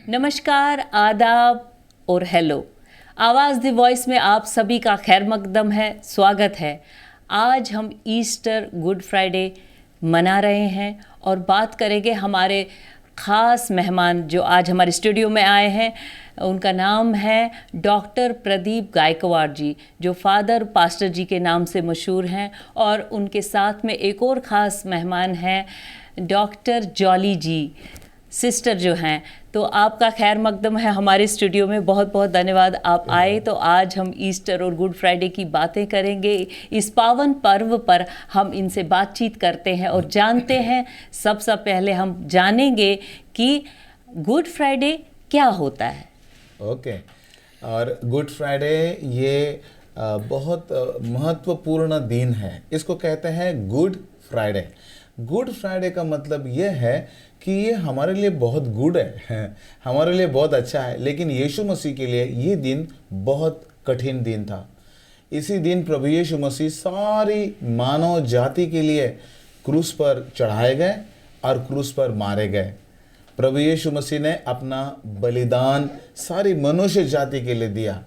नमस्कार, आदाब और हेलो। आवाज़ द वॉइस में आप सभी का खैर मकदम है, स्वागत है। आज हम ईस्टर गुड फ्राइडे मना रहे हैं और बात करेंगे हमारे ख़ास मेहमान जो आज हमारे स्टूडियो में आए हैं। उनका नाम है डॉक्टर प्रदीप गायकवाड़ जी, जो फादर पास्टर जी के नाम से मशहूर हैं। और उनके साथ में एक और ख़ास मेहमान हैं डॉक्टर जॉली जी, सिस्टर जो हैं। तो आपका खैर मकदम है हमारे स्टूडियो में, बहुत बहुत धन्यवाद आप आए। तो आज हम ईस्टर और गुड फ्राइडे की बातें करेंगे। इस पावन पर्व पर हम इनसे बातचीत करते हैं और जानते हैं। सबसे पहले हम जानेंगे कि गुड फ्राइडे क्या होता है। ओके। और गुड फ्राइडे ये बहुत महत्वपूर्ण दिन है। इसको कहते हैं गुड फ्राइडे। गुड फ्राइडे का मतलब ये है कि ये हमारे लिए बहुत गुड है, हमारे लिए बहुत अच्छा है। लेकिन यीशु मसीह के लिए ये दिन बहुत कठिन दिन था। इसी दिन प्रभु यीशु मसीह सारी मानव जाति के लिए क्रूस पर चढ़ाए गए और क्रूस पर मारे गए। प्रभु यीशु मसीह ने अपना बलिदान सारी मनुष्य जाति के लिए दिया।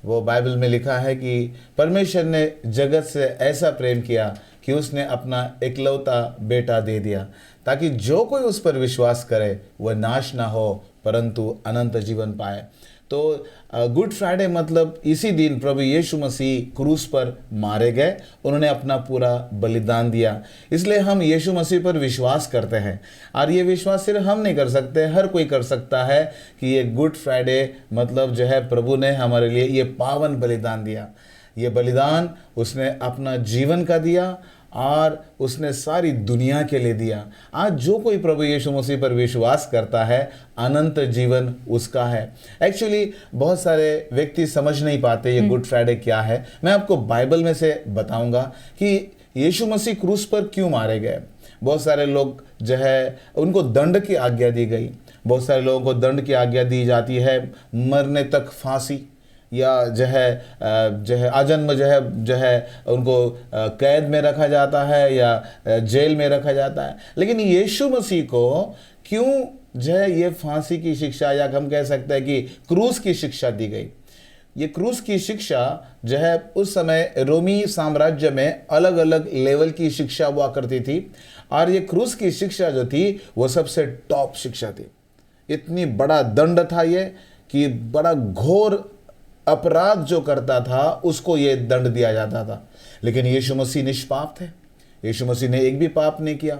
वो बाइबल में लिखा है कि परमेश्वर ने जगत से ऐसा प्रेम किया कि उसने अपना इकलौता बेटा दे दिया, ताकि जो कोई उस पर विश्वास करे वह नाश ना हो परंतु अनंत जीवन पाए। तो गुड फ्राइडे मतलब इसी दिन प्रभु यीशु मसीह क्रूस पर मारे गए, उन्होंने अपना पूरा बलिदान दिया। इसलिए हम यीशु मसीह पर विश्वास करते हैं। और ये विश्वास सिर्फ हम नहीं कर सकते, हर कोई कर सकता है कि ये गुड फ्राइडे मतलब जो है प्रभु ने हमारे लिए ये पावन बलिदान दिया। ये बलिदान उसने अपना जीवन का दिया और उसने सारी दुनिया के लिए दिया। आज जो कोई प्रभु यीशु मसीह पर विश्वास करता है, अनंत जीवन उसका है। एक्चुअली बहुत सारे व्यक्ति समझ नहीं पाते ये गुड फ्राइडे क्या है। मैं आपको बाइबल में से बताऊंगा कि यीशु मसीह क्रूस पर क्यों मारे गए। बहुत सारे लोग जो है उनको दंड की आज्ञा दी गई। बहुत सारे लोगों को दंड की आज्ञा दी जाती है, मरने तक फांसी, या जो है आजन्म जो है उनको कैद में रखा जाता है या जेल में रखा जाता है। लेकिन यीशु मसीह को क्यों जो है ये फांसी की शिक्षा, या हम कह सकते हैं कि क्रूस की शिक्षा दी गई। ये क्रूस की शिक्षा जो है उस समय रोमी साम्राज्य में अलग अलग लेवल की शिक्षा हुआ करती थी। और ये क्रूस की शिक्षा जो थी वो सबसे टॉप शिक्षा थी। इतनी बड़ा दंड था ये कि बड़ा घोर अपराध जो करता था उसको ये दंड दिया जाता था। लेकिन यीशु मसीह निष्पाप थे। यीशु मसीह ने एक भी पाप नहीं किया।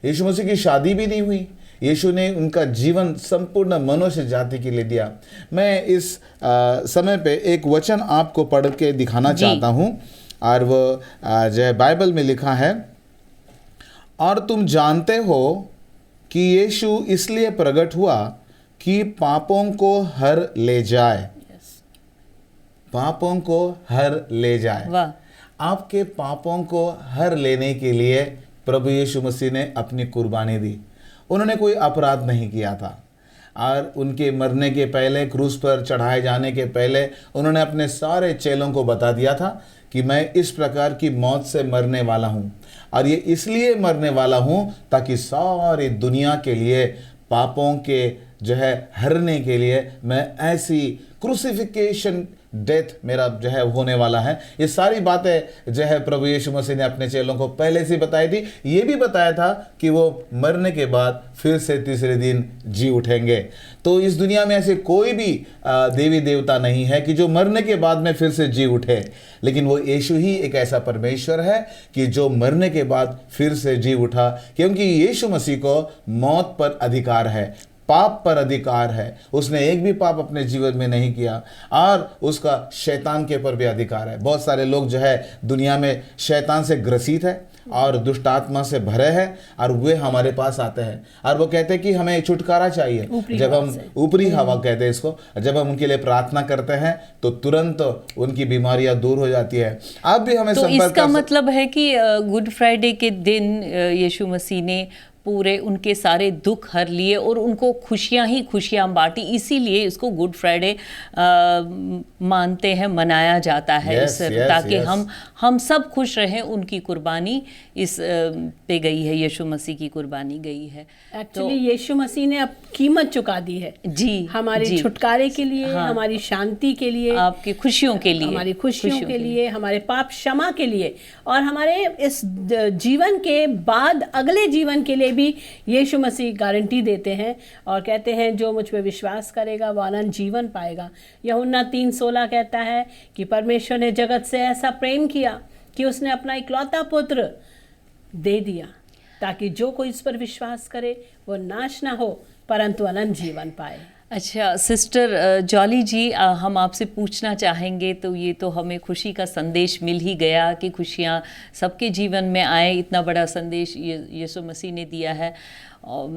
यीशु मसीह की शादी भी नहीं हुई। यीशु ने उनका जीवन संपूर्ण मनुष्य जाति के लिए दिया। मैं इस समय पे एक वचन आपको पढ़ के दिखाना चाहता हूँ। और वो जो है बाइबल में लिखा है, और तुम जानते हो कि यीशु इसलिए प्रकट हुआ कि पापों को हर ले जाए। पापों को हर ले जाए। वाह। आपके पापों को हर लेने के लिए प्रभु यीशु मसीह ने अपनी कुर्बानी दी। उन्होंने कोई अपराध नहीं किया था। और उनके मरने के पहले, क्रूस पर चढ़ाए जाने के पहले, उन्होंने अपने सारे चेलों को बता दिया था कि मैं इस प्रकार की मौत से मरने वाला हूँ। और ये इसलिए मरने वाला हूँ ताकि सारी दुनिया के लिए पापों के जो है हरने के लिए मैं ऐसी क्रूसिफिकेशन डेथ मेरा जो है होने वाला है। ये सारी बातें जो है प्रभु यीशु मसीह ने अपने चेलों को पहले से बताई थी। ये भी बताया था कि वो मरने के बाद फिर से तीसरे दिन जी उठेंगे। तो इस दुनिया में ऐसे कोई भी देवी देवता नहीं है कि जो मरने के बाद में फिर से जी उठे। लेकिन वो यीशु ही एक ऐसा परमेश्वर है कि जो मरने के बाद फिर से जी उठा, क्योंकि यीशु मसीह को मौत पर अधिकार है, पाप पर अधिकार है। उसने एक भी पाप अपने जीवन में नहीं किया। और उसका शैतान के ऊपर भी अधिकार है। बहुत सारे लोग जो है दुनिया में शैतान से ग्रसित है और दुष्ट आत्मा से भरे हैं, और वे हमारे पास आते हैं और वो कहते हैं कि हमें छुटकारा चाहिए। जब हम ऊपरी हवा कहते हैं इसको, जब हम उनके लिए प्रार्थना करते हैं तो तुरंत उनकी बीमारियां दूर हो जाती है। आप भी हमें तो संपर्क इसका मतलब है कि गुड फ्राइडे के दिन यीशु मसीह ने पूरे उनके सारे दुख हर लिए और उनको खुशियां ही खुशियां बांटी, इसीलिए इसको गुड फ्राइडे मानते हैं, मनाया जाता है। Yes, yes, ताकि yes. हम सब खुश रहें। उनकी कुर्बानी इस पे गई है, यीशु मसीह की कुर्बानी गई है। एक्चुअली यीशु मसीह ने अब कीमत चुका दी है जी, हमारे जी, छुटकारे के लिए, हाँ, हमारी शांति के लिए, आपकी खुशियों के लिए, हमारी खुशियों के लिए, हमारे पाप क्षमा के लिए, और हमारे इस जीवन के बाद अगले जीवन के लिए भी यीशु मसीह गारंटी देते हैं और कहते हैं जो मुझ पे विश्वास करेगा वो अनंत जीवन पाएगा। यूहन्ना 3:16 कहता है कि परमेश्वर ने जगत से ऐसा प्रेम किया कि उसने अपना इकलौता पुत्र दे दिया ताकि जो कोई इस पर विश्वास करे वो नाश ना हो परंतु अनंत जीवन पाए। अच्छा सिस्टर जॉली जी, हम आपसे पूछना चाहेंगे, तो ये तो हमें खुशी का संदेश मिल ही गया कि खुशियाँ सबके जीवन में आए, इतना बड़ा संदेश यीशु मसीह ने दिया है।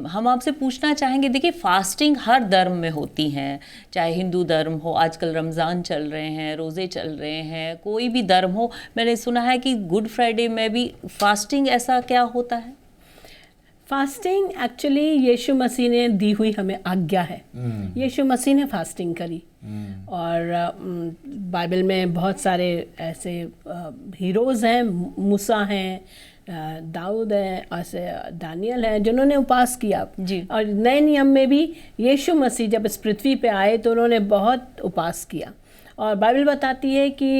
हम आपसे पूछना चाहेंगे, देखिए फास्टिंग हर धर्म में होती हैं, चाहे हिंदू धर्म हो, आजकल रमज़ान चल रहे हैं, रोज़े चल रहे हैं, कोई भी धर्म हो। मैंने सुना है कि गुड फ्राइडे में भी फास्टिंग, ऐसा क्या होता है? फास्टिंग एक्चुअली यीशु मसीह ने दी हुई हमें आज्ञा है। यीशु मसीह ने फास्टिंग करी और बाइबल में बहुत सारे ऐसे हीरोज़ हैं, मूसा हैं, दाऊद है, ऐसे दानियल है जिन्होंने उपवास किया जी। और नए नियम में भी यीशु मसीह जब इस पृथ्वी पे आए तो उन्होंने बहुत उपवास किया। और बाइबल बताती है कि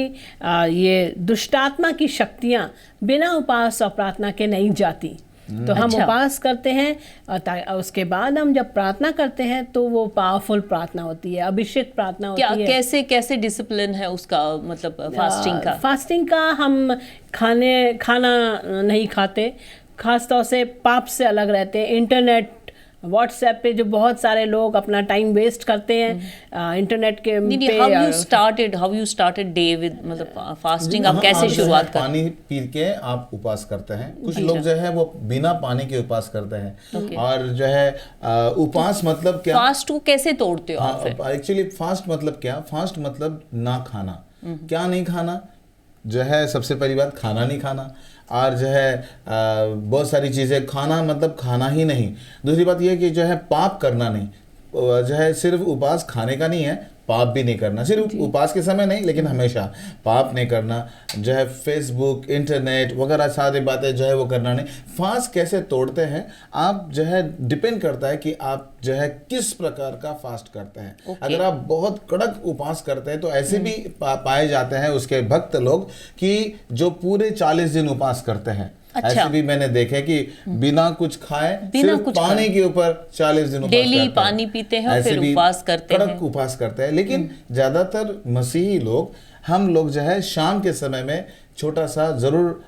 ये दुष्टात्मा की शक्तियाँ बिना उपवास और प्रार्थना के नहीं जाती। तो हम उपवास करते हैं और उसके बाद हम जब प्रार्थना करते हैं तो वो पावरफुल प्रार्थना होती है, अभिषेक प्रार्थना होती है। कैसे डिसिप्लिन है उसका, मतलब फास्टिंग का? फास्टिंग का हम खाना नहीं खाते, खास तौर से पाप से अलग रहते हैं। इंटरनेट, व्हाट्सएप पे जो बहुत सारे लोग अपना टाइम वेस्ट करते हैं इंटरनेट के पे। How you started day with, मतलब फास्टिंग आप कैसे शुरुआत करते हैं? पानी पी के आप उपवास करते हैं। कुछ लोग जो है वो बिना पानी के उपवास करते हैं। और जो है उपवास मतलब क्या, फास्ट को कैसे तोड़ते हो आप? एक्चुअली फास्ट मतलब क्या? फास्ट मतलब ना खाना। क्या नहीं खाना? जो है सबसे पहली बात खाना नहीं खाना, और जो है बहुत सारी चीज़ें खाना मतलब खाना ही नहीं। दूसरी बात यह कि जो है पाप करना नहीं, जो है सिर्फ उपवास खाने का नहीं है, पाप भी नहीं करना। सिर्फ उपवास के समय नहीं, लेकिन हमेशा पाप नहीं करना। जो है फेसबुक, इंटरनेट वगैरह सारी बातें जो है वो करना नहीं। फास्ट कैसे तोड़ते हैं आप, जो है डिपेंड करता है कि आप जो है किस प्रकार का फास्ट करते हैं। अगर आप बहुत कड़क उपवास करते हैं तो ऐसे भी पाए जाते हैं उसके भक्त लोग कि जो पूरे 40 दिन उपवास करते हैं। अच्छा। ऐसे भी मैंने देखे कि बिना कुछ खाए, सिर्फ पानी के ऊपर 40 दिन उपवास डेली पानी पीते हैं, फिर उपवास करते हैं, कड़क उपवास करते हैं। लेकिन ज्यादातर मसीही लोग, हम लोग जो है शाम के समय में छोटा सा जरूर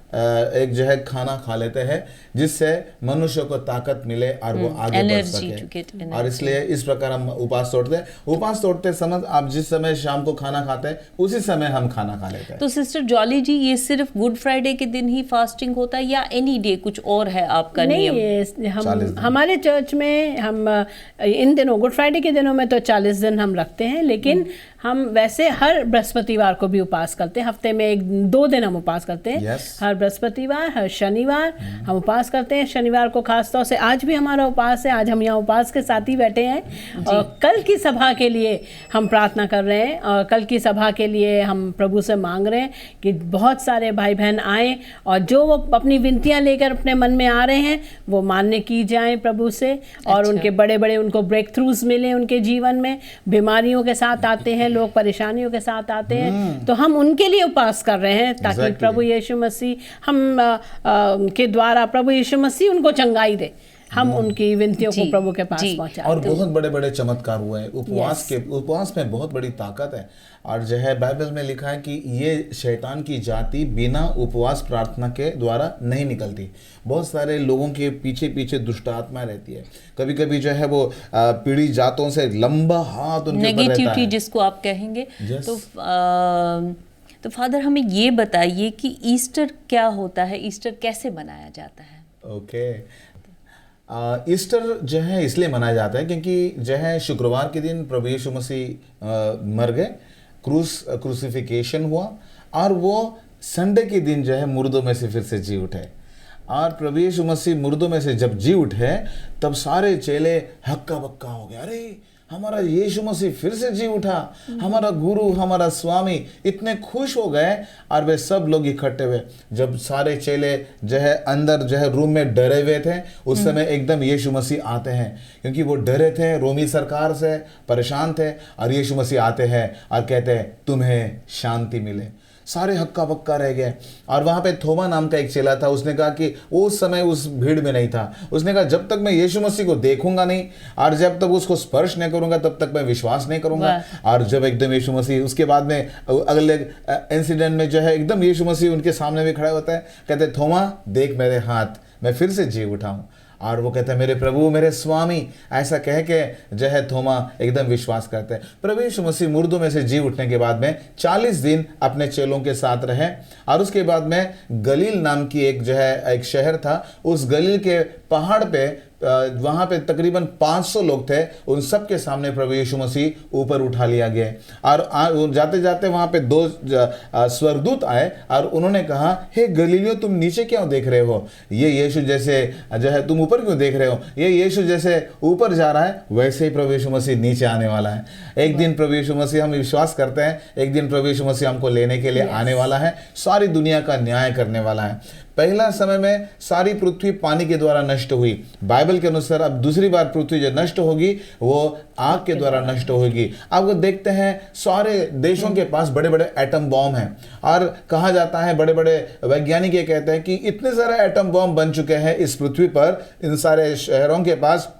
एक जो है खाना खा लेते हैं, जिससे मनुष्य को ताकत मिले और वो आगे बढ़ सके। और इसलिए इस प्रकार हम उपवास तोड़ते हैं। उपवास तोड़ते समय आप जिस समय शाम को खाना खाते हैं उसी समय हम खाना खा लेते हैं। तो सिस्टर जॉली जी, ये सिर्फ गुड फ्राइडे के दिन ही फास्टिंग होता है या एनी डे कुछ और है आपका नियम? नहीं, हमारे चर्च में हम इन दिनों गुड फ्राइडे के दिनों में तो 40 दिन हम रखते हैं, लेकिन हम वैसे हर बृहस्पतिवार को भी उपवास करते हैं। हफ्ते में 2 दिन हम उपवास करते हैं। हर बृहस्पतिवार, हर शनिवार हम उपवास करते हैं। शनिवार को खास तौर से आज भी हमारा उपवास है। आज हम यहाँ उपवास के साथ ही बैठे हैं और कल की सभा के लिए हम प्रार्थना कर रहे हैं। और कल की सभा के लिए हम प्रभु से मांग रहे हैं कि बहुत सारे भाई बहन आए और जो वो अपनी विनतियाँ लेकर अपने मन में आ रहे हैं वो मान्य की जाए प्रभु से। और उनके बड़े बड़े उनको ब्रेक थ्रूज मिले उनके जीवन में। बीमारियों के साथ आते हैं लोग, परेशानियों के साथ आते हैं, तो हम उनके लिए उपवास कर रहे हैं ताकि प्रभु यीशु मसीह हम के द्वारा प्रभु यीशु मसीह उनको चंगाई दे। हम उनकी विनतियों को प्रभु के पास पहुंचाते हैं। और बहुत बड़े बड़े चमत्कार हुए हैं उपवास में बहुत बड़ी ताकत है। और जो है बाइबल में लिखा है कि ये शैतान की जाति बिना उपवास प्रार्थना के द्वारा नहीं निकलती। बहुत सारे लोगों के पीछे पीछे दुष्ट आत्मा रहती है। कभी कभी जो है वो पीढ़ी जातों से लंबा हाथ उनके ऊपर रहता है, जिसको आप कहेंगे। तो फादर हमें ये बताइए कि ईस्टर क्या होता है, ईस्टर कैसे मनाया जाता है? ईस्टर जो है इसलिए मनाया जाता है क्योंकि जो है शुक्रवार के दिन प्रभु यीशु मसीह मर गए, क्रूसिफिकेशन हुआ और वो संडे के दिन जो है मुर्दों में से फिर से जी उठे। और प्रभु यीशु मसीह मुर्दों में से जब जी उठे तब सारे चेले हक्का बक्का हो गए, अरे हमारा यीशु मसीह फिर से जी उठा, हमारा गुरु, हमारा स्वामी, इतने खुश हो गए। और वे सब लोग इकट्ठे हुए। जब सारे चेले जो है अंदर जो है रूम में डरे हुए थे, उस समय एकदम यीशु मसीह आते हैं, क्योंकि वो डरे थे, रोमी सरकार से परेशान थे, और यीशु मसीह आते हैं और कहते हैं तुम्हें शांति मिले। सारे हक्का बक्का रह गए। और वहाँ पे थोमा नाम का एक चेला था, उसने कहा कि वो उस समय उस भीड़ में नहीं था। उसने कहा जब तक मैं यीशु मसीह को देखूंगा नहीं और जब तक उसको स्पर्श नहीं करूंगा तब तक मैं विश्वास नहीं करूंगा। और जब एकदम यीशु मसीह उसके बाद में अगले इंसिडेंट में जो है एकदम यीशु मसीह उनके सामने भी खड़ा होता है, कहते थोमा देख मेरे हाथ, मैं फिर से जी उठा हूँ। और वो कहता है मेरे प्रभु, मेरे स्वामी, ऐसा कह के जो है थोमा एकदम विश्वास करते हैं। प्रभु यीशु मसीह मुर्दों में से जी उठने के बाद में 40 दिन अपने चेलों के साथ रहे। और उसके बाद में गलील नाम की एक जो है एक शहर था, उस गलील के पहाड़ पे वहाँ पे तकरीबन 500 लोग थे। उन सब के सामने प्रभु यीशु मसीह ऊपर उठा लिया गया। और जाते जाते वहाँ पे 2 स्वर्गदूत आए और उन्होंने कहा, हे गलीलियों, तुम नीचे क्यों देख रहे हो? ये यीशु जैसे जो है तुम ऊपर क्यों देख रहे हो? ये यीशु जैसे ऊपर जा रहा है वैसे ही प्रभु यीशु मसीह नीचे आने वाला है। एक दिन प्रभु यीशु मसीह, हम विश्वास करते हैं एक दिन प्रभु यीशु मसीह हमको लेने के लिए आने वाला है, सारी दुनिया का न्याय करने वाला है। पहला समय में सारी पृथ्वी पानी के द्वारा नष्ट हुई। बाइबल के अनुसार अब दूसरी बार पृथ्वी जो नष्ट होगी वो आग के द्वारा नष्ट होगी। अब वो देखते हैं सारे देशों के पास बड़े बड़े एटम बॉम्ब हैं, और कहा जाता है, बड़े बड़े वैज्ञानिक ये कहते हैं कि इतने सारे एटम बॉम्ब बन चुके हैं इस पृथ्वी पर, इन सारे शहरों के पास,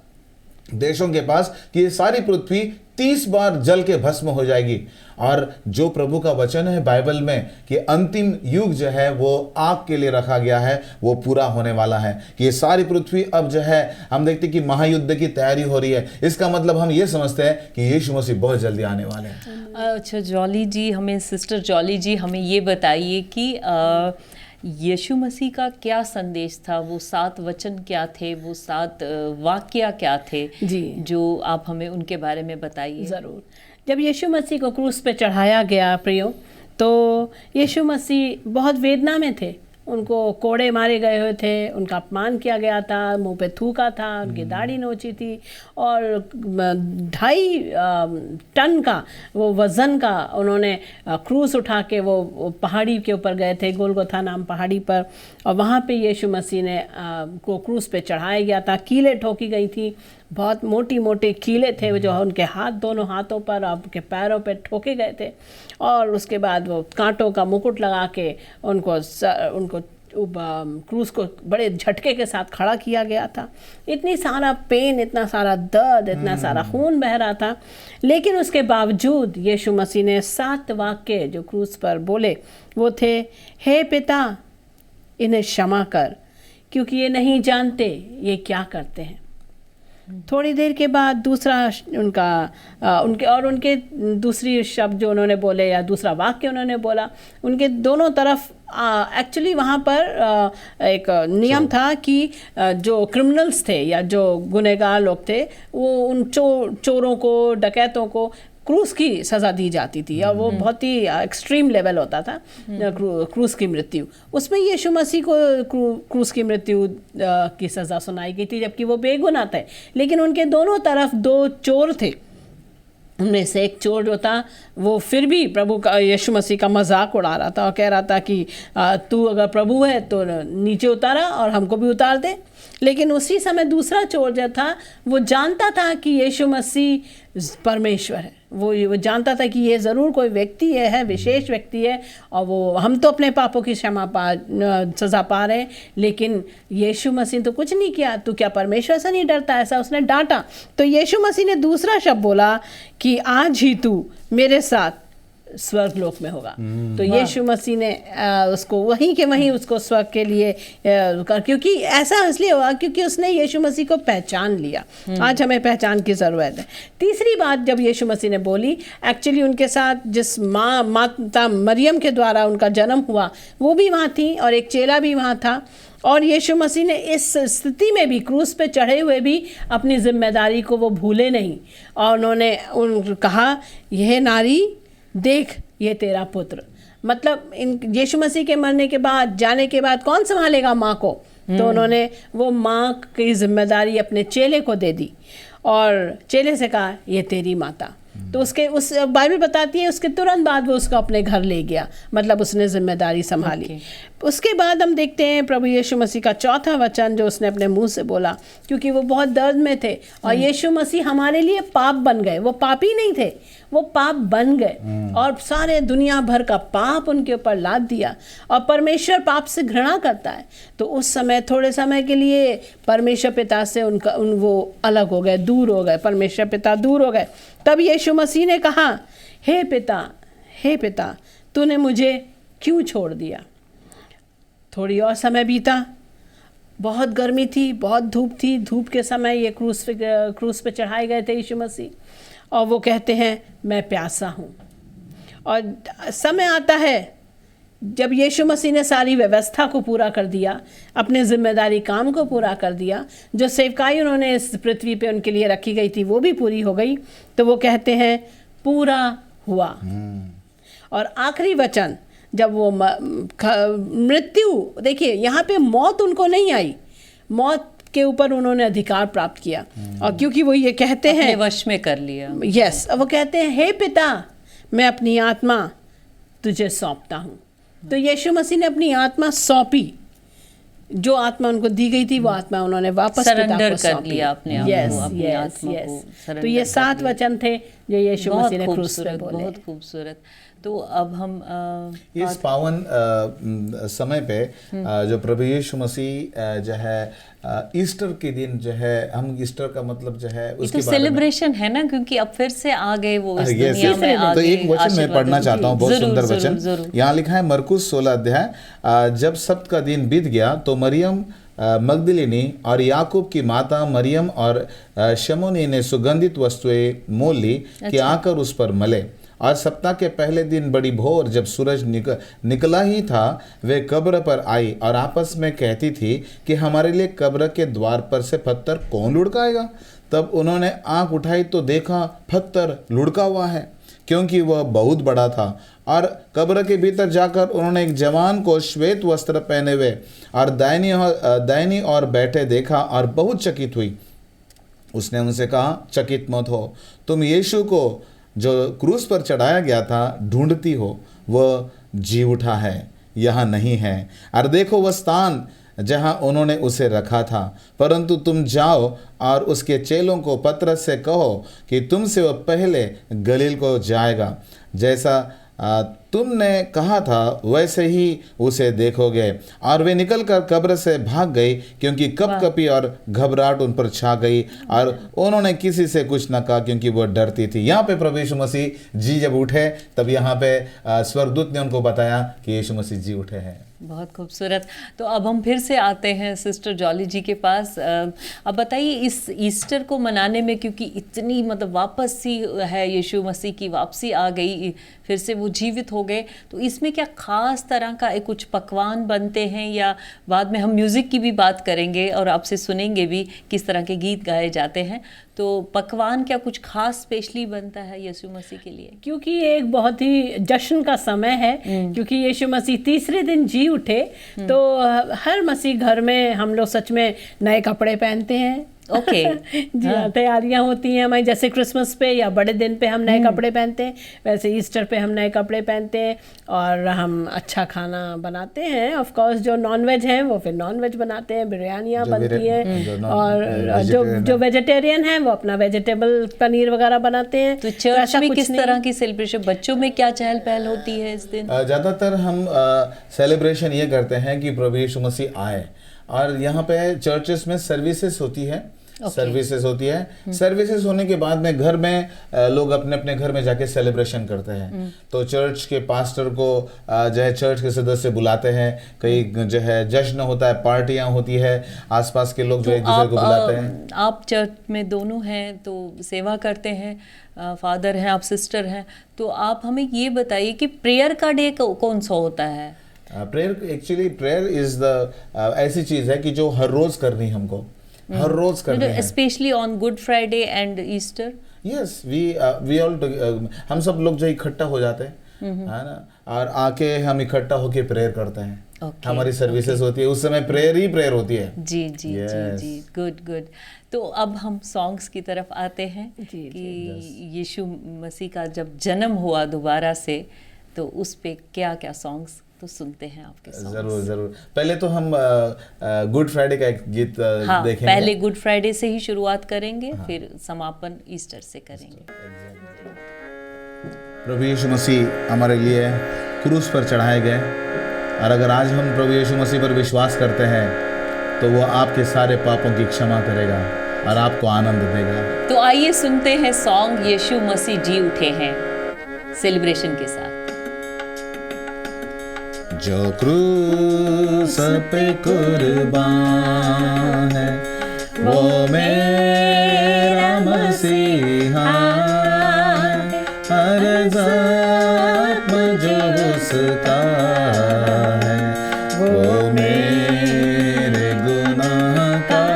देशों के पास, कि ये सारी पृथ्वी 30 बार जल के भस्म हो जाएगी। और जो प्रभु का वचन है बाइबल में कि अंतिम युग जो है वो आग के लिए रखा गया है, वो पूरा होने वाला है। कि ये सारी पृथ्वी अब जो है हम देखते हैं कि महायुद्ध की तैयारी हो रही है। इसका मतलब हम ये समझते हैं कि यीशु मसीह बहुत जल्दी आने वाले हैं। अच्छा जॉली जी, हमें सिस्टर जॉली जी हमें ये बताइए कि यीशु मसीह का क्या संदेश था? वो 7 वचन क्या थे? वो 7 वाक्य क्या थे जी, जो आप हमें उनके बारे में बताइए। ज़रूर। जब यीशु मसीह को क्रूस पे चढ़ाया गया प्रियो, तो यीशु मसीह बहुत वेदना में थे। उनको कोड़े मारे गए हुए थे, उनका अपमान किया गया था, मुंह पे थूका था, उनकी दाढ़ी नोची थी, और 2.5 टन का वो वज़न का उन्होंने क्रूस उठा के वो पहाड़ी के ऊपर गए थे, गोलगोथा नाम पहाड़ी पर। और वहाँ पे यीशु मसीह ने को क्रूस पे चढ़ाया गया था। कीलें ठोकी गई थी, बहुत मोटी मोटी कीलें थे जो उनके हाथ, दोनों हाथों पर, उनके पैरों पे ठोके गए थे। और उसके बाद वो कांटों का मुकुट लगा के उनको क्रूस को बड़े झटके के साथ खड़ा किया गया था। इतनी सारा पेन, इतना सारा दर्द, इतना सारा खून बह रहा था, लेकिन उसके बावजूद यीशु मसीह ने 7 वाक्य जो क्रूस पर बोले वो थे, हे पिता इन्हें क्षमा कर, क्योंकि ये नहीं जानते ये क्या करते हैं। थोड़ी देर के बाद दूसरा उनके दूसरी शब्द जो उन्होंने बोले, या दूसरा वाक्य उन्होंने बोला, उनके दोनों तरफ एक्चुअली वहाँ पर एक नियम था कि जो क्रिमिनल्स थे या जो गुनहगार लोग थे, वो उन चोरों को, डकैतों को क्रूस की सज़ा दी जाती थी, और वो बहुत ही एक्सट्रीम लेवल होता था क्रूस की मृत्यु। उसमें यीशु मसीह को क्रूस की मृत्यु की सज़ा सुनाई गई थी, जबकि वो बेगुनाह थे। लेकिन उनके दोनों तरफ 2 चोर थे। उनमें से एक चोर जो था वो फिर भी प्रभु का, यीशु मसीह का मजाक उड़ा रहा था और कह रहा था कि तू अगर प्रभु है तो नीचे उतारा और हमको भी उतार दे। लेकिन उसी समय दूसरा चोर जो था वो जानता था कि यीशु मसीह परमेश्वर है। वो जानता था कि ये ज़रूर कोई व्यक्ति है, विशेष व्यक्ति है, और वो हम तो अपने पापों की सज़ा पा रहे हैं, लेकिन यीशु मसीह तो कुछ नहीं किया। तू क्या परमेश्वर से नहीं डरता? ऐसा उसने डांटा। तो यीशु मसीह ने दूसरा शब्द बोला कि आज ही तू मेरे साथ स्वर्गलोक में होगा। तो यीशु मसीह ने उसको वहीं के वहीं उसको स्वर्ग के लिए क्योंकि ऐसा इसलिए हुआ क्योंकि उसने यीशु मसीह को पहचान लिया। आज हमें पहचान की ज़रूरत है। तीसरी बात जब यीशु मसीह ने बोली, एक्चुअली उनके साथ जिस माता मरियम के द्वारा उनका जन्म हुआ वो भी वहाँ थी, और एक चेला भी वहाँ था। और यीशु मसीह ने इस स्थिति में भी, क्रूस पे चढ़े हुए भी, अपनी जिम्मेदारी को वो भूले नहीं, और उन्होंने कहा, यह नारी देख ये तेरा पुत्र। मतलब यीशु मसीह के मरने के बाद, जाने के बाद कौन संभालेगा माँ को? तो उन्होंने वो माँ की जिम्मेदारी अपने चेले को दे दी और चेले से कहा ये तेरी माता। तो उस बाइबल बताती है उसके तुरंत बाद वो उसको अपने घर ले गया, मतलब उसने जिम्मेदारी संभाली। उसके बाद हम देखते हैं प्रभु यीशु मसीह का चौथा वचन जो उसने अपने मुंह से बोला, क्योंकि वो बहुत दर्द में थे और यीशु मसीह हमारे लिए पाप बन गए। वो पापी नहीं थे, वो पाप बन गए और सारे दुनिया भर का पाप उनके ऊपर लाद दिया। और परमेश्वर पाप से घृणा करता है, तो उस समय थोड़े समय के लिए परमेश्वर पिता से वो अलग हो गए, दूर हो गए, परमेश्वर पिता दूर हो गए। तब यीशु मसीह ने कहा, हे पिता तूने मुझे क्यों छोड़ दिया। थोड़ी और समय बीता, बहुत गर्मी थी, बहुत धूप थी। धूप के समय ये क्रूस पे चढ़ाए गए थे यीशु मसीह और वो कहते हैं मैं प्यासा हूँ। और समय आता है जब यीशु मसीह ने सारी व्यवस्था को पूरा कर दिया, अपने जिम्मेदारी काम को पूरा कर दिया, जो सेवकाई उन्होंने इस पृथ्वी पे उनके लिए रखी गई थी वो भी पूरी हो गई, तो वो कहते हैं पूरा हुआ। और आखिरी वचन जब वो मृत्यु, देखिए यहाँ पे मौत उनको नहीं आई, मौत के ऊपर उन्होंने अधिकार प्राप्त किया। और क्योंकि वो ये कहते हैं वश में कर लिया, यस, वो कहते हैं हे पिता मैं अपनी आत्मा तुझे सौंपता हूँ। तो यीशु मसीह ने अपनी आत्मा सौंपी, जो आत्मा उनको दी गई थी वो आत्मा उन्होंने वापस सरेंडर कर लिया अपने आप को, अपनी आत्मा को। तो ये 7 वचन थे जो यीशु मसीह ने क्रूस पे बोले। बहुत खूबसूरत। तो अब हम इस पावन समय पे जो प्रभु यीशु मसीह जो है ईस्टर के दिन जो है, हम ईस्टर का मतलब जो है उसके तो सेलिब्रेशन है ना, क्योंकि अब फिर से आ गए वो इस दुनिया में आ तो गए। एक वचन मैं पढ़ना चाहता हूँ, बहुत सुंदर वचन। यहाँ लिखा है मरकुस 16 अध्याय, जब सब्त का दिन बीत गया तो मरियम मगदलिनी और याकूब की माता मरियम और शमोनी ने सुगंधित वस्तुएं मोल ली कि आकर उस पर मले। और सप्ताह के पहले दिन बड़ी भोर जब सूरज निकला ही था, वे कब्र पर आई और आपस में कहती थी कि हमारे लिए कब्र के द्वार पर से पत्थर कौन लुढ़काएगा। तब उन्होंने आंख उठाई तो देखा पत्थर लुढ़का हुआ है, क्योंकि वह बहुत बड़ा था। और कब्र के भीतर जाकर उन्होंने एक जवान को श्वेत वस्त्र पहने हुए और दाहिनी ओर बैठे देखा और बहुत चकित हुई। उसने उनसे कहा, चकित मत हो, तुम यीशु को जो क्रूस पर चढ़ाया गया था ढूंढती हो, वह जी उठा है, यहाँ नहीं है। और देखो वह स्थान जहाँ उन्होंने उसे रखा था, परंतु तुम जाओ और उसके चेलों को पतरस से कहो कि तुमसे वह पहले गलील को जाएगा, जैसा तुमने कहा था वैसे ही उसे देखोगे। और वे निकलकर कब्र से भाग गई, क्योंकि कपकपी और घबराहट उन पर छा गई, और उन्होंने किसी से कुछ न कहा क्योंकि वो डरती थी। यहाँ पे प्रभु यीशु मसीह जी जब उठे, तब यहाँ पे स्वर्गदूत ने उनको बताया कि यीशु मसीह जी उठे हैं। बहुत खूबसूरत। तो अब हम फिर से आते हैं सिस्टर जॉली जी के पास। अब बताइए इस ईस्टर को मनाने में, क्योंकि इतनी मतलब वापसी है, यीशु मसीह की वापसी आ गई, फिर से वो जीवित हो गए, तो इसमें क्या खास तरह का कुछ पकवान बनते हैं, या बाद में हम म्यूज़िक की भी बात करेंगे और आपसे सुनेंगे भी किस तरह के गीत गाए जाते हैं। तो पकवान क्या कुछ खास स्पेशली बनता है यीशु मसीह के लिए? क्योंकि ये एक बहुत ही जश्न का समय है, क्योंकि यीशु मसीह तीसरे दिन जी उठे, तो हर मसीह घर में हम लोग सच में नए कपड़े पहनते हैं। ओके जी हाँ, तैयारियां होती हैं हमारी, जैसे क्रिसमस पे या बड़े दिन पे हम नए कपड़े पहनते हैं, वैसे ईस्टर पे हम नए कपड़े पहनते हैं और हम अच्छा खाना बनाते हैं। ऑफ कोर्स जो नॉन वेज है वो फिर नॉन वेज बनाते हैं, बिरयानियाँ बनती हैं, और जो वेजिटेरियन है वो अपना वेजिटेबल पनीर वगैरह बनाते हैं। तो चर्च में किस तरह की सेलिब्रेशन, बच्चों में क्या चहल पहल होती है इस दिन? ज़्यादातर हम सेलिब्रेशन ये करते हैं कि प्रभु यीशु मसीह आए, और यहाँ पे चर्चेस में सर्विसेज होती है। सर्विसेज होती है। सर्विसेज होने के बाद में घर में लोग अपने अपने घर में जाके सेलिब्रेशन करते हैं। तो चर्च के पास्टर को जो है चर्च के सदस्य बुलाते हैं, कई जो है जश्न होता है, पार्टियां होती है, आसपास के लोग जो एक दूसरे को बुलाते हैं। आप चर्च में दोनों हैं तो सेवा करते हैं, फादर हैं, आप सिस्टर हैं, तो आप हमें ये बताइए कि प्रेयर का डे कौन सा होता है? प्रेयर इज द ऐसी चीज है कि जो हर रोज करनी, हमको हर रोज करनी है, specially on Good Friday and Easter. Yes, we all हम सब लोग जो इकट्ठा हो जाते हैं है ना, और आके हम इकट्ठा होके प्रेयर करते हैं। Okay, हमारी सर्विसेज होती है, उस समय प्रेयर ही प्रेयर होती है। जी जी Yes. जी जी, गुड गुड। तो अब हम सॉन्ग्स की तरफ आते हैं जी, कि यीशु मसीह का जब जन्म हुआ दोबारा से, तो उस पे क्या क्या सॉन्ग्स तो सुनते हैं आपके songs? जरूर जरूर। पहले तो हम गुड फ्राइडे का एक गीत हाँ, देखेंगे। पहले गुड फ्राइडे से ही शुरुआत करेंगे, फिर समापन ईस्टर से करेंगे। प्रभु यीशु मसीह हमारे लिए क्रूस पर चढ़ाए गए, और अगर आज हम प्रभु यीशु मसीह पर विश्वास करते हैं तो वो आपके सारे पापों की क्षमा करेगा और आपको आनंद देगा। तो आइए सुनते हैं सॉन्ग यीशु मसीह जी उठे हैं सेलिब्रेशन के साथ। जो क्रूस पे कुर्बान है वो मेरा मसीहा है, हर ज़ख्म जो उसका है वो मेरे गुनाह का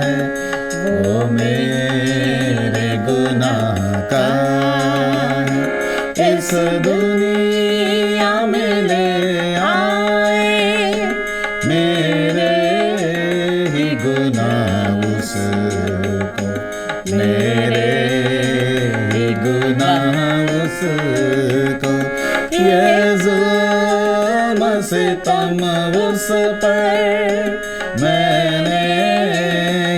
है, वो मेरे गुनाह का है। इस दुनिया में ले आए मेरे ही गुनाह उसको, मेरे ही गुनाह उसको। ये जुल्म सितम उस पर मैंने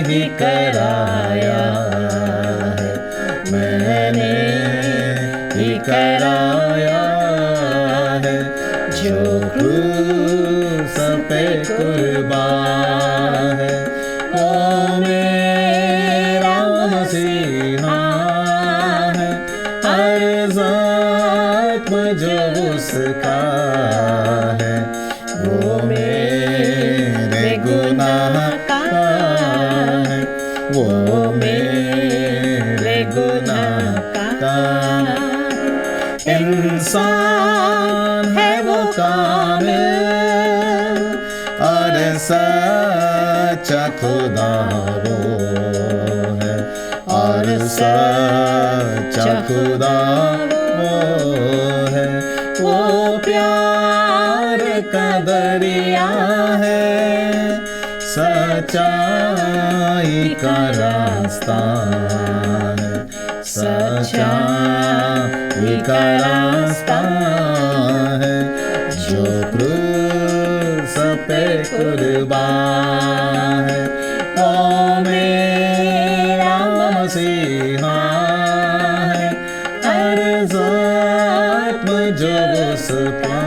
ही कराया है, मैंने ही कराया है। जो क्रूस पे कुर्बान है वो मेरा मसीहा है, हर ज़ख्म जो उसका है वो मेरे गुनाह का है, वो मेरे गुनाह का है। इंसान है वो कामिल और सच्चा खुदा वो है, और सच्चा खुदा वो है। वो प्यार का दरिया है, सच्चाई का रास्ता है, सच्चाई का रास्ता है। जो क्रूस पे कुर्बान है वो मेरा मसीहा है, हर ज़ख्म जो उसका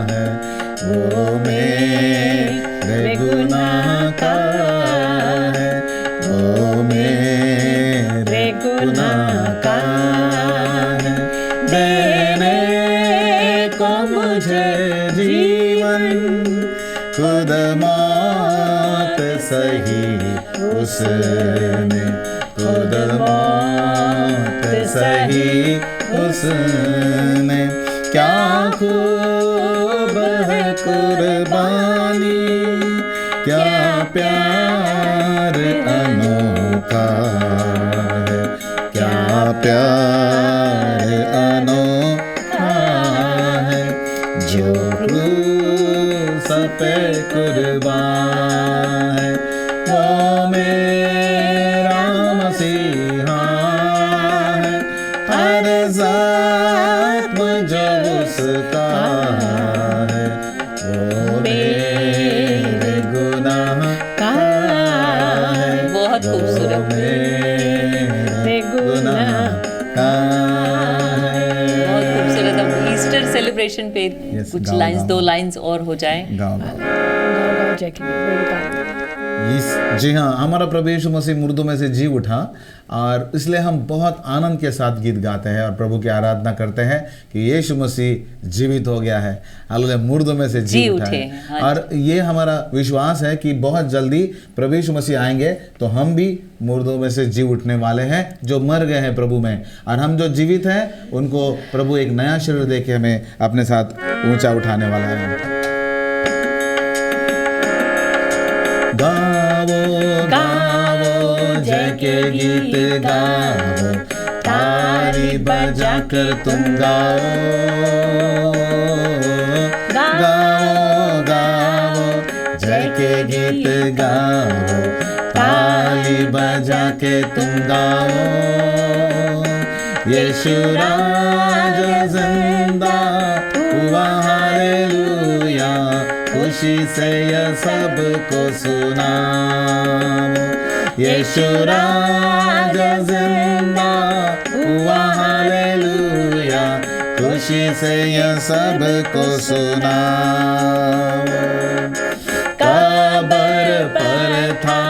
है वो मेरे गुनाह का है, वो मेरे गुनाह का है। देने को मुझे जीवन खुद मौत सही उसने, खुद मौत सही उसने। क्या खूब है कुर्बानी, क्या प्यार अनोखा है, क्या प्यार अनोखा है। जो क्रूस पे कुर्बान है वो मेरा मसीहा है, हर ज़ख्म जो उसका है वो मेरे गुनाह का है। बहुत खूबसूरत, मेरे गुनाह का बहुत खूबसूरत। अब ईस्टर सेलिब्रेशन पे Yes, कुछ गाओ, लाइंस, गाओ। 2 लाइंस और हो जाएं। गाँव गाओ जैकी, वही बता। जी हाँ, हमारा प्रभु यीशु मसीह मुर्दों में से जी उठा, और इसलिए हम बहुत आनंद के साथ गीत गाते हैं और प्रभु की आराधना करते हैं कि यीशु मसीह जीवित हो गया है, हालेलुया, मुर्दों में से जी उठा उठे है। हैं, हाँ और ये हमारा विश्वास है कि बहुत जल्दी प्रभु यीशु मसीह आएंगे तो हम भी मुर्दों में से जी उठने वाले हैं, जो मर गए हैं प्रभु में, और हम जो जीवित हैं उनको प्रभु एक नया शरीर दे के हमें अपने साथ ऊंचा उठाने वाला है। गावो गावो जय के गीत गावो, तारी बजाकर तुम गाओ, गाओ गाओ जय के गीत गाओ, ताली बजा के तुम गाओ। यीशु राजा जिंदा हुआ, हालेलुया, खुशी से यह सबको सुनाओ। यीशु राजा जिंदा हुआ, हालेलुया, खुशी से यह सबको सुनाओ। कब्र पर था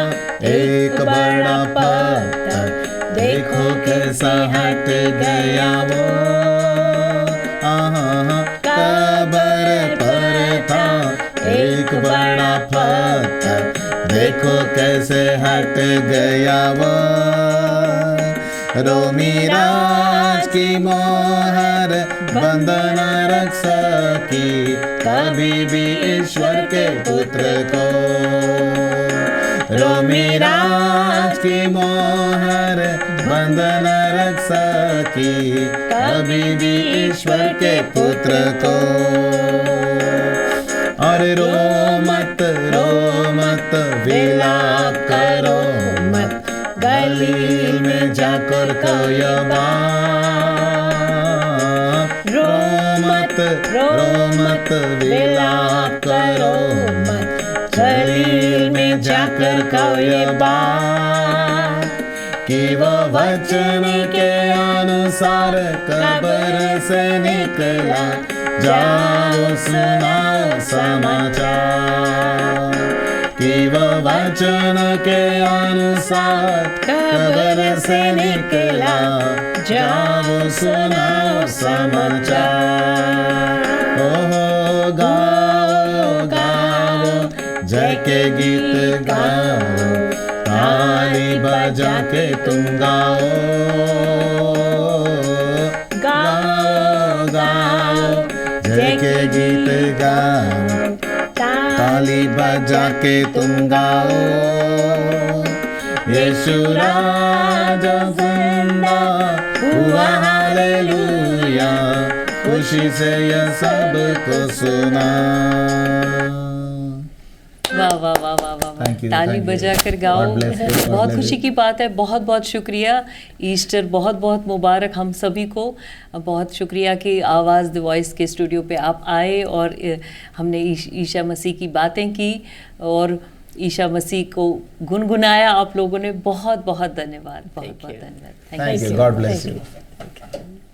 एक बड़ा पत्थर, देखो कैसा हट गया वो। कब्र पर था एक बड़ा पत्थर, देखो कैसे हट गया वो। रोमी राज की मोहर बंद न रख सकी कभी भी ईश्वर के पुत्र को। रोमी राज की मोहर बंद न रख सकी कभी भी ईश्वर के पुत्र को। और रो मत विलाप करो मत, गलील में जाकर कहो बात। रो मत विलाप करो मत, गलील में जाकर कहो बात। कि वो वचन के अनुसार कब्र से निकला, जाओ सुनाओ समाचार। कि वो वचन के अनुसार कब्र से निकला, जाओ सुनाओ समाचार। ओहो गाओ गाओ जय के गीत गाओ, ताली बजा के तुम गाओ। गाओ गाओ जय के गीत गाओ, ताली बजा के तुम गाओ। यीशु राजा जिंदा हुआ, हालेलुया, खुशी से यह सबको सुना। वाह वाह वाह वाह वाह, Thank you, ताली thank you. बजा कर गाओ। God bless you, God बहुत bless खुशी you. की बात है, बहुत बहुत शुक्रिया। ईस्टर बहुत बहुत मुबारक हम सभी को। बहुत शुक्रिया कि आवाज़ द वॉइस के स्टूडियो पे आप आए और हमने ईशा मसीह की बातें की और ईशा मसीह को गुनगुनाया आप लोगों ने। बहुत बहुत धन्यवाद, बहुत बहुत धन्यवाद। Thank you. God bless you.